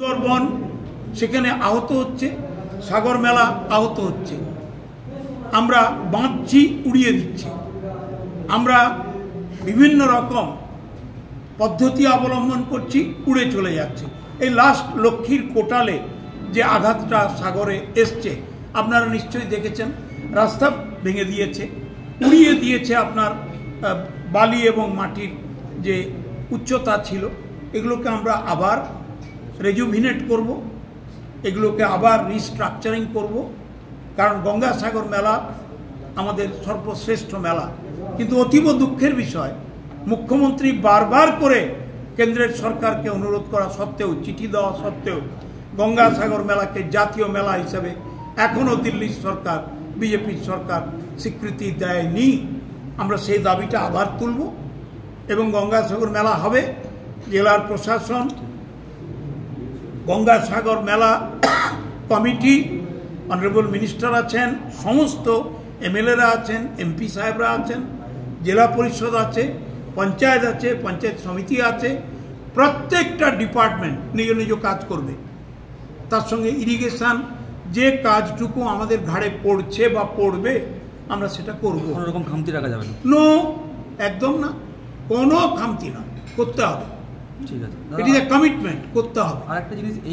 সুন্দরবন সেখানে আহত হচ্ছে, সাগর মেলা আহত হচ্ছে, আমরা বাঁধছি উড়িয়ে দিচ্ছি, আমরা বিভিন্ন রকম পদ্ধতি অবলম্বন করছি, উড়ে চলে যাচ্ছে। এই লাস্ট লক্ষ্মীর কোটালে যে আঘাতটা সাগরে এসছে আপনারা নিশ্চয়ই দেখেছেন, রাস্তা ভেঙে দিয়েছে, উড়িয়ে দিয়েছে আপনার বালি এবং মাটির যে উচ্চতা ছিল, এগুলোকে আমরা আবার রেজুভিনেট করব, এগুলোকে আবার রিস্ট্রাকচারিং করব, কারণ গঙ্গাসাগর মেলা আমাদের সর্বশ্রেষ্ঠ মেলা। কিন্তু অতীব দুঃখের বিষয়, মুখ্যমন্ত্রী বারবার করে কেন্দ্রের সরকারকে অনুরোধ করা সত্ত্বেও, চিঠি দেওয়া সত্ত্বেও গঙ্গাসাগর মেলাকে জাতীয় মেলা হিসেবে এখনও দিল্লির সরকার, বিজেপির সরকার স্বীকৃতি দেয়নি। আমরা সেই দাবিটা আবার তুলব এবং গঙ্গাসাগর মেলা হবে। জেলার প্রশাসন, গঙ্গাসাগর মেলা কমিটি, অনারেবল মিনিস্টার আছেন, সমস্ত এমএলএরা আছেন, এমপি সাহেবরা আছেন, জেলা পরিষদ আছে, পঞ্চায়েত আছে, পঞ্চায়েত সমিতি আছে, প্রত্যেকটা ডিপার্টমেন্ট নিজ নিজ কাজ করবে। তার সঙ্গে ইরিগেশন, যে কাজটুকু আমাদের ঘাড়ে পড়ছে বা পড়বে আমরা সেটা করব। কোনো রকম খামতি রাখা যাবে না? নো, একদম না, কোনো খামতি না, করতে হবে। ঠিক আছে, এটি কমিটমেন্ট করতে হবে। আরেকটা জিনিস